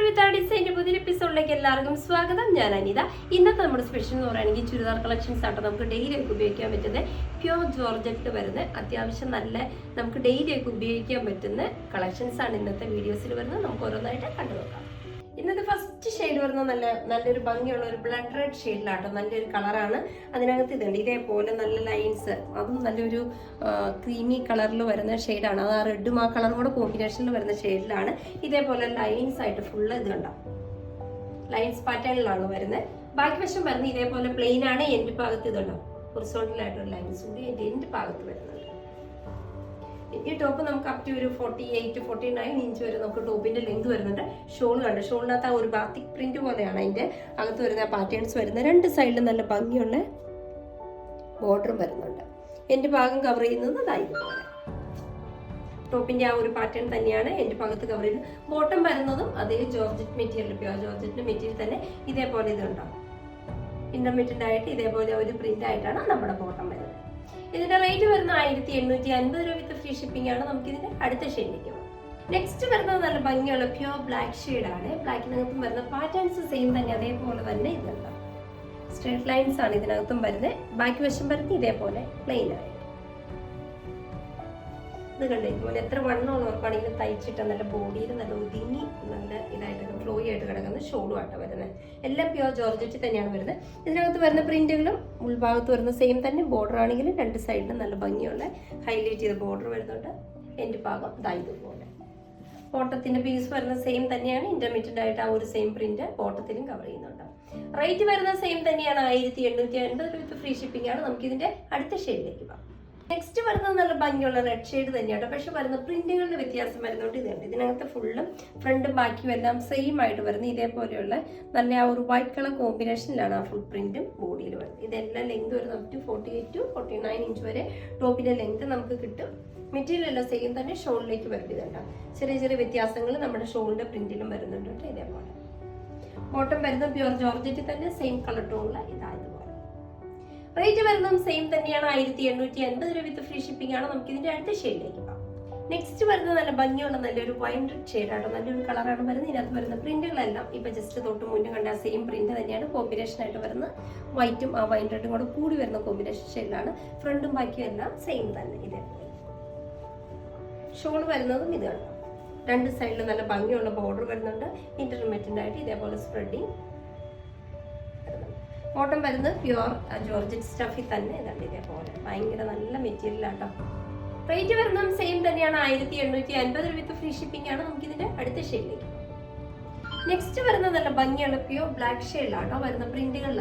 വിത്ത് ഡിസൈൻ്റെ പുതിയ എപ്പിസോഡിലേക്ക് എല്ലാവർക്കും സ്വാഗതം. ഞാൻ അനിത. ഇന്നത്തെ നമ്മുടെ സ്പെഷ്യൽ എന്ന് പറയുകയാണെങ്കിൽ ചുരിദാർ കളക്ഷൻസ് ആട്ടോ. നമുക്ക് ഡെയിലി ഒക്കെ ഉപയോഗിക്കാൻ പറ്റുന്ന പ്യോർ ജോർജറ്റ് വരുന്ന അത്യാവശ്യം നല്ല നമുക്ക് ഡെയിലി ഒക്കെ ഉപയോഗിക്കാൻ പറ്റുന്ന കളക്ഷൻസ് ആണ് ഇന്നത്തെ വീഡിയോസിൽ വരുന്നത്. നമുക്ക് ഓരോന്നായിട്ട് കണ്ടു നോക്കാം. ഇന്നത്തെ ഫസ്റ്റ് ഷെയ്ഡ് വരുന്നത് നല്ലൊരു ഭംഗിയുള്ള ഒരു ബ്ലഡ് റെഡ് ഷെയ്ഡിലാട്ടോ. നല്ലൊരു കളറാണ്. അതിനകത്ത് ഇതുണ്ട് ഇതേപോലെ നല്ല ലൈൻസ്, അതും നല്ലൊരു ക്രീമി കളറിൽ വരുന്ന ഷെയ്ഡാണ്. അത് ആ റെഡും ആ കളറും കൂടെ കോമ്പിനേഷനിൽ വരുന്ന ഷെയ്ഡിലാണ്. ഇതേപോലെ ലൈൻസ് ആയിട്ട് ഫുള്ള് ഇത് കണ്ടാം ലൈൻസ് പാറ്റേണിലാണ് വരുന്നത്. ബാക്കി വശം വരുന്നത് ഇതേപോലെ പ്ലെയിൻ ആണ്. എൻ്റെ ഭാഗത്ത് ഇതുണ്ടാവും ഹൊറിസോണ്ടലായിട്ടൊരു ലൈൻസ് ഉണ്ട് എൻ്റെ ഭാഗത്ത് വരുന്നത്. ഈ ടോപ്പ് നമുക്ക് അപ് ടു ഒരു 48-49 ഇഞ്ച് വരെ നമുക്ക് ടോപ്പിന്റെ ലെങ്ത് വരുന്നുണ്ട്. ഷോൾ കണ്ട് ഷോളിനകത്ത് ആ ഒരു ബാത്തിക് പ്രിന്റ് പോലെയാണ് അതിന്റെ അകത്ത് വരുന്ന പാറ്റേൺസ് വരുന്നത്. രണ്ട് സൈഡിലും നല്ല ഭംഗിയുള്ള ബോർഡറും വരുന്നുണ്ട്. എൻ്റെ ഭാഗം കവർ ചെയ്യുന്നത് ഇതുപോലെ ടോപ്പിന്റെ ആ ഒരു പാറ്റേൺ തന്നെയാണ് എൻ്റെ ഭാഗത്ത് കവർ ചെയ്യുന്നത്. ബോട്ടം വരുന്നതും അതേ ജോർജറ്റ് മെറ്റീരിയൽ, പ്യോർ ജോർജറ്റിന്റെ മെറ്റീരിയൽ തന്നെ ഇതേപോലെ ഇതുണ്ടാവും. ഇന്റർമീഡിയറ്റ് ആയിട്ട് ഇതേപോലെ ഒരു പ്രിന്റ് ആയിട്ടാണ് നമ്മുടെ ബോട്ടം വരുന്നത്. ഇതിന്റെ റേറ്റ് വരുന്ന 1850 രൂപ വിത്ത് ഫ്രീ ഷിപ്പിംഗ് ആണ്. നമുക്ക് ഇതിന്റെ അടുത്ത ഷെയ്ഡിലേക്ക് പോകാം. നെക്സ്റ്റ് വരുന്നത് നല്ല ഭംഗിയുള്ള പ്യോർ ബ്ലാക്ക് ഷെയ്ഡാണ്. ബ്ലാക്കിനകത്തും വരുന്ന പാറ്റേൺസ് സെയിം തന്നെ, അതേപോലെ തന്നെ ഇതുണ്ട്. സ്ട്രേറ്റ് ലൈൻസ് ആണ് ഇതിനകത്തും വരുന്നത്. ബാക്കി വശം വരുന്നത് ഇതേപോലെ പ്ലെയിൻ ആയിട്ട് ഇത് കണ്ടു. ഇതുപോലെ എത്ര വണ്ണമുള്ളവർക്കാണെങ്കിൽ തയ്ച്ചിട്ട് നല്ല ബോഡിയിൽ നല്ല ഒതുങ്ങി നല്ല ഇതായിട്ട് ഫ്ലോയി ആയിട്ട് കിടക്കുന്ന ഷോളും ആയിട്ട് വരുന്നത്. എല്ലാം പ്യോർ ജോർജറ്റ് തന്നെയാണ് വരുന്നത്. ഇതിനകത്ത് വരുന്ന പ്രിന്റുകളും ഉൾഭാഗത്ത് വരുന്ന സെയിം തന്നെ. ബോർഡർ ആണെങ്കിലും രണ്ട് സൈഡിലും നല്ല ഭംഗിയുള്ള ഹൈലൈറ്റ് ചെയ്ത ബോർഡർ വരുന്നുണ്ട്. എൻ്റെ ഭാഗം ഇതുപോലെ ബോട്ടത്തിന്റെ പീസ് വരുന്ന സെയിം തന്നെയാണ്. ഇന്റർമീഡിയറ്റ് ആയിട്ട് ആ ഒരു സെയിം പ്രിന്റ് ബോട്ടത്തിലും കവർ ചെയ്യുന്നുണ്ട്. റേറ്റ് വരുന്ന സെയിം തന്നെയാണ്. 1850 രൂപ വിത്ത് ഫ്രീ ഷിപ്പിംഗ് ആണ്. നമുക്ക് ഇതിന്റെ അടുത്ത ഷെയ്ഡിലേക്ക് പോകാം. നെക്സ്റ്റ് വരുന്നത് നല്ല ഭംഗിയുള്ള റെഡ് ഷെയ്ഡ് തന്നെയാണ്. പക്ഷെ വരുന്ന പ്രിന്റുകളുടെ വ്യത്യാസം വരുന്നുണ്ട്. ഇതുണ്ട് ഇതിനകത്ത് ഫുള്ളും ഫ്രണ്ടും ബാക്കിയും എല്ലാം സെയിം ആയിട്ട് വരുന്നത്. ഇതേപോലെയുള്ള നല്ല ആ ഒരു വൈറ്റ് കളർ കോമ്പിനേഷനിലാണ് ആ ഫുൾ പ്രിന്റും ബോഡിയിൽ വരുന്നത്. ഇതെല്ലാം ലെങ്ത് വരുന്നത് അപ് ടു 48-49 ഇഞ്ച് വരെ ടോപ്പിന്റെ ലെങ്ത് നമുക്ക് കിട്ടും. മെറ്റീരിയൽ എല്ലാം സെയിം തന്നെ. ഷോളിലേക്ക് വരുന്നുണ്ട് ചെറിയ ചെറിയ വ്യത്യാസങ്ങൾ നമ്മുടെ ഷോളിന്റെ പ്രിന്റിലും വരുന്നുണ്ട്. ഇതേപോലെ ബോട്ടം വരുന്നത് പ്യോർ ജോർജറ്റ് തന്നെ സെയിം കളർ ടോണില് ഇതായതുപോലെ. റേറ്റ് വരുന്നതും സെയിം തന്നെയാണ്. 1850 രൂപ വിത്ത് ഫ്രീ ഷിപ്പിംഗ് ആണ്. നമുക്ക് ഇതിന്റെ അടുത്ത ഷെയ്ഡിലേക്ക് പോകാം. നെക്സ്റ്റ് വരുന്നത് നല്ല ഭംഗിയുള്ള നല്ലൊരു വൈൻ റെഡ് ഷെയ്ഡാണ്. നല്ലൊരു കളറാണ് വരുന്നത്. ഇതിനകത്ത് വരുന്ന പ്രിന്റുകളെല്ലാം ഇപ്പൊ ജസ്റ്റ് തൊട്ട് മുന്നേ കണ്ട സെയിം പ്രിന്റ് തന്നെയാണ്. കോമ്പിനേഷൻ ആയിട്ട് വരുന്നത് വൈറ്റും ആ വൈൻ റെഡും കൂടെ കൂടി വരുന്ന കോമ്പിനേഷൻ ഷെയ്ഡിലാണ്. ഫ്രണ്ടും ബാക്കിയും എല്ലാം സെയിം തന്നെ. ഇതേപോലെ ഷോൾ വരുന്നതും ഇത് കണ്ടോ. രണ്ട് സൈഡിലും നല്ല ഭംഗിയുള്ള ബോർഡർ വരുന്നുണ്ട്. ഇന്റർമീഡിയറ്റ് ആയിട്ട് ഇതേപോലെ സ്പ്രെഡിങ്. ബോട്ടം വരുന്നത് പ്യോർ ജോർജറ്റ് സ്റ്റഫിൽ തന്നെ ഇതാണ്. ഇതേപോലെ ഭയങ്കര നല്ല മെറ്റീരിയൽ ആട്ടോ. റേറ്റ് വരുന്നതും സെയിം തന്നെയാണ്. 1850 രൂപ വിത്ത് ഫ്രീ ഷിപ്പിംഗ് ആണ്. നമുക്ക് ഇതിന്റെ അടുത്ത ഷെയ്ഡിലേക്ക്. നെക്സ്റ്റ് വരുന്നത് നല്ല ഭംഗിയുള്ള പ്യോർ ബ്ലാക്ക് ഷെയ്ഡിലാട്ടോ വരുന്ന പ്രിന്റുകളിൽ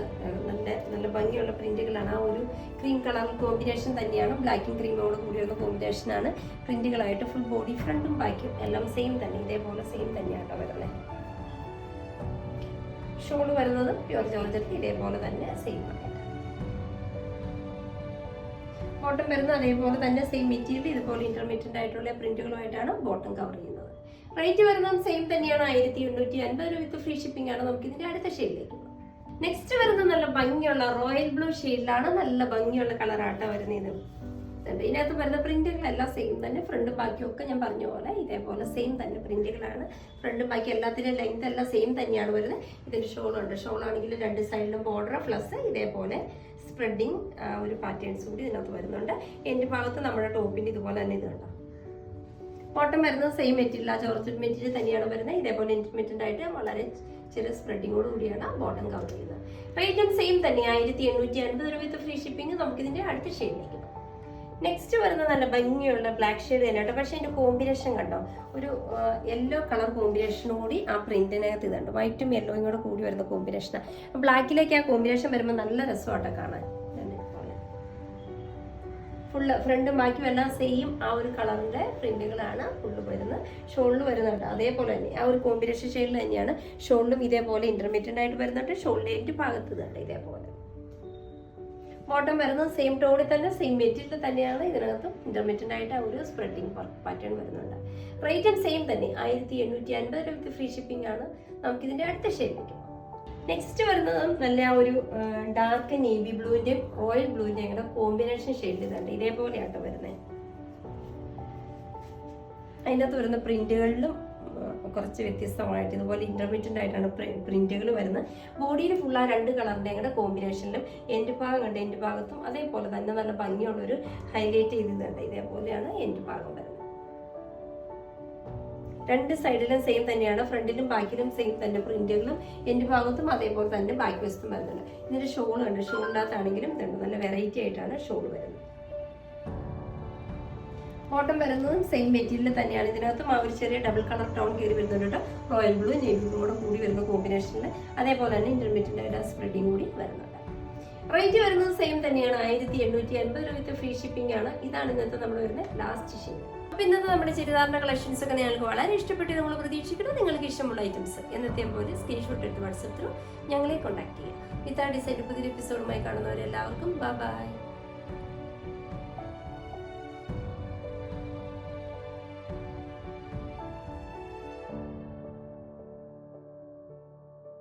നല്ല ഭംഗിയുള്ള പ്രിന്റുകളാണ്. ആ ഒരു ക്രീം കളർ കോമ്പിനേഷൻ തന്നെയാണ്. ബ്ലാക്കും ക്രീമോട് കൂടിയുള്ള കോമ്പിനേഷനാണ്. പ്രിന്റുകളായിട്ട് ഫുൾ ബോഡി ഫ്രണ്ടും ബാക്കും എല്ലാം സെയിം തന്നെ. ഇതേപോലെ സെയിം തന്നെയാട്ടോ വരുന്നത്. ഷോൾ വരുന്നത് പ്യോർ ജോർജറ്റ് ഇതേപോലെ തന്നെ സെയിം ആയിട്ട്. ബോട്ടം വരുന്നത് അതേപോലെ തന്നെ സെയിം മെറ്റീരിയൽ ഇതുപോലെ ഇന്റർമീഡിയറ്റ് ആയിട്ടുള്ള പ്രിന്റുകളുമായിട്ടാണ് ബോട്ടം കവർ ചെയ്യുന്നത്. റേറ്റ് വരുന്നത് സെയിം തന്നെയാണ്. 1850 രൂപ വിത്ത് ഫ്രീ ഷിപ്പിംഗ് ആണ്. നമുക്ക് ഇതിന്റെ അടുത്ത ഷെയ്ഡിലേക്ക് പോകാം. നെക്സ്റ്റ് വരുന്നത് നല്ല ഭംഗിയുള്ള റോയൽ ബ്ലൂ ഷെയ്ഡിലാണ്. നല്ല ഭംഗിയുള്ള കളറാട്ടോ വരുന്നത്. ഇതിനകത്ത് വരുന്ന പ്രിന്റുകളെല്ലാം സെയിം തന്നെ. ഫ്രണ്ട് ബാക്കിയൊക്കെ ഞാൻ പറഞ്ഞ പോലെ ഇതേപോലെ സെയിം തന്നെ പ്രിന്റുകളാണ്. ഫ്രണ്ട് ബാക്കി എല്ലാത്തിൻ്റെ ലെങ്ത് എല്ലാം സെയിം തന്നെയാണ് വരുന്നത്. ഇതിന്റെ ഷോളുണ്ട്. ഷോളാണെങ്കിൽ രണ്ട് സൈഡിലും ബോർഡർ പ്ലസ് ഇതേപോലെ സ്പ്രെഡിങ് ഒരു പാറ്റേൺസ് കൂടി ഇതിനകത്ത് വരുന്നുണ്ട്. എൻ്റെ ഭാഗത്ത് നമ്മുടെ ടോപ്പിന്റെ ഇതുപോലെ തന്നെ ഇത് കണ്ടോ. ബോട്ടം വരുന്നത് സെയിം മെറ്റീരിയൽ, ആ ജോർജറ്റ് മെറ്റീരിയൽ തന്നെയാണ് വരുന്നത്. ഇതേപോലെ ഇന്റർമീഡിയറ്റ് ആയിട്ട് വളരെ ചെറിയ സ്പ്രെഡിങ്ങോട് കൂടിയാണ് ബോട്ടം കവർ ചെയ്യുന്നത്. റേറ്റും സെയിം തന്നെ. 1850 രൂപ വിത്ത് ഫ്രീ ഷിപ്പിംഗ്. നമുക്ക് ഇതിന്റെ അടുത്ത ഷെയ്ഡിലേക്ക്. നെക്സ്റ്റ് വരുന്നത് നല്ല ഭംഗിയുള്ള ബ്ലാക്ക് ഷെയ്ഡ് തന്നെയാട്ടോ. പക്ഷെ അതിന്റെ കോമ്പിനേഷൻ കണ്ടോ, ഒരു യെല്ലോ കളർ കോമ്പിനേഷനും കൂടി ആ പ്രിന്റിനകത്ത് ഇതുണ്ട്. വൈറ്റും യെല്ലോയും കൂടെ കൂടി വരുന്ന കോമ്പിനേഷനാണ്. ബ്ലാക്കിലേക്ക് ആ കോമ്പിനേഷൻ വരുമ്പോൾ നല്ല രസമാട്ടോ കാണാൻ. ഫുള്ള് ഫ്രണ്ടും ബാക്കിയും എല്ലാം സെയിം ആ ഒരു കളറിന്റെ പ്രിന്റുകളാണ് ഫുള്ള് വരുന്നത്. ഷോളിൽ വരുന്നുണ്ട് അതേപോലെ തന്നെ ആ ഒരു കോമ്പിനേഷൻ ഷെയ്ഡിൽ തന്നെയാണ് ഷോളിലും ഇതേപോലെ ഇന്റർമീഡിയറ്റ് ആയിട്ട് വരുന്നുണ്ട്. ഷോളിന്റെ എൻ്റെ ഭാഗത്ത് ഇതുണ്ട് ഇതേപോലെ. ബോട്ടം വരുന്നത് സെയിം ടോണിൽ തന്നെ സെയിം മെറ്റീരിയൽ തന്നെയാണ്. ഇതിനകത്തും ഇന്റർമീഡിയറ്റ് ആയിട്ട് ആ ഒരു സ്പ്രെഡിങ് പാറ്റേൺ വരുന്നുണ്ട്. റേറ്റും സെയിം തന്നെ. 1850 രൂപ വിത്ത് ഫ്രീ ഷിപ്പിംഗ് ആണ്. നമുക്കിതിന്റെ അടുത്ത ഷെയ്ഡിലേക്ക്. നെക്സ്റ്റ് വരുന്നത് നല്ല ഒരു ഡാർക്ക് നേവി ബ്ലൂവിന്റെയും റോയൽ ബ്ലൂവിന്റെയും കൂടെ കോമ്പിനേഷൻ ഷെയ്ഡ് ഇതുണ്ട്. ഇതേപോലെയാട്ടോ വരുന്നത്. അതിൻ്റെ അകത്ത് വരുന്ന പ്രിന്റുകളിലും കുറച്ച് വ്യത്യസ്തമായിട്ട് ഇതുപോലെ ഇന്റർമീഡിയറ്റ് ആയിട്ടാണ് പ്രിന്റുകൾ വരുന്നത്. ബോഡിയിൽ ഫുൾ ആ 2 കളറിന്റെ കൂടെ കോമ്പിനേഷനിലും എൻഡ് ഭാഗം കണ്ട് എൻഡ് ഭാഗത്തും അതേപോലെ തന്നെ നല്ല ഭംഗിയുള്ളൊരു ഹൈലൈറ്റ് ചെയ്തിട്ടുണ്ട്. ഇതേപോലെയാണ് എൻഡ് ഭാഗം വരുന്നത്. 2 സൈഡിലും സെയിം തന്നെയാണ്, ഫ്രണ്ടിലും ബാക്കിലും സെയിം തന്നെ പ്രിന്റുകളും എൻഡ് ഭാഗത്തും അതേപോലെ തന്നെ ബാക്ക് വശത്തും വരുന്നുണ്ട്. ഇതിന്റെ ഷോൾ ഉണ്ട്, ഷോളിനകത്താണെങ്കിലും നല്ല വെറൈറ്റി ആയിട്ടാണ് ഷോൾ വരുന്നത്. ബോട്ടം വരുന്നതും സെയിം മെറ്റീരിയൽ തന്നെയാണ്. ഇതിനകത്തും ആ ഒരു ചെറിയ ഡബിൾ കളർ ടോൺ കയറി വരുന്നുണ്ട് കേട്ടോ. റോയൽ ബ്ലൂ നേവി ബ്ലൂ കൂടെ കൂടി വരുന്ന കോമ്പിനേഷനിൽ അതേപോലെ തന്നെ ഇന്റർമീഡിയറ്റ് ആയിട്ട് സ്പ്രെഡിങ് കൂടി വരുന്നുണ്ട്. റേറ്റ് വരുന്നത് സെയിം തന്നെയാണ്, 1850 രൂപ വിത്ത് ഫ്രീ ഷിപ്പിംഗ് ആണ്. ഇതാണ് ഇന്നത്തെ നമ്മൾ വരുന്ന ലാസ്റ്റ് ഷെയ്ഡ്. അപ്പൊ ഇന്നത്തെ നമ്മുടെ ചുരിദാറിന്റെ കളക്ഷൻസ് ഒക്കെ നിങ്ങൾക്ക് വളരെ ഇഷ്ടപ്പെട്ട് നമ്മൾ പ്രതീക്ഷിക്കുന്നു. നിങ്ങൾക്ക് ഇഷ്ടമുള്ള ഐറ്റംസ് എന്നത്തെ പോലെ സ്ക്രീൻഷോട്ട് എടുത്ത് വാട്സപ്പ് ത്രൂ ഞങ്ങളെ കോൺടാക്ട് ചെയ്യുക. വിത്ത് ആ ഡിസൈഡ് പുതിയൊരു എപ്പിസോഡുമായി കാണുന്നവരെല്ലാവർക്കും ബൈ.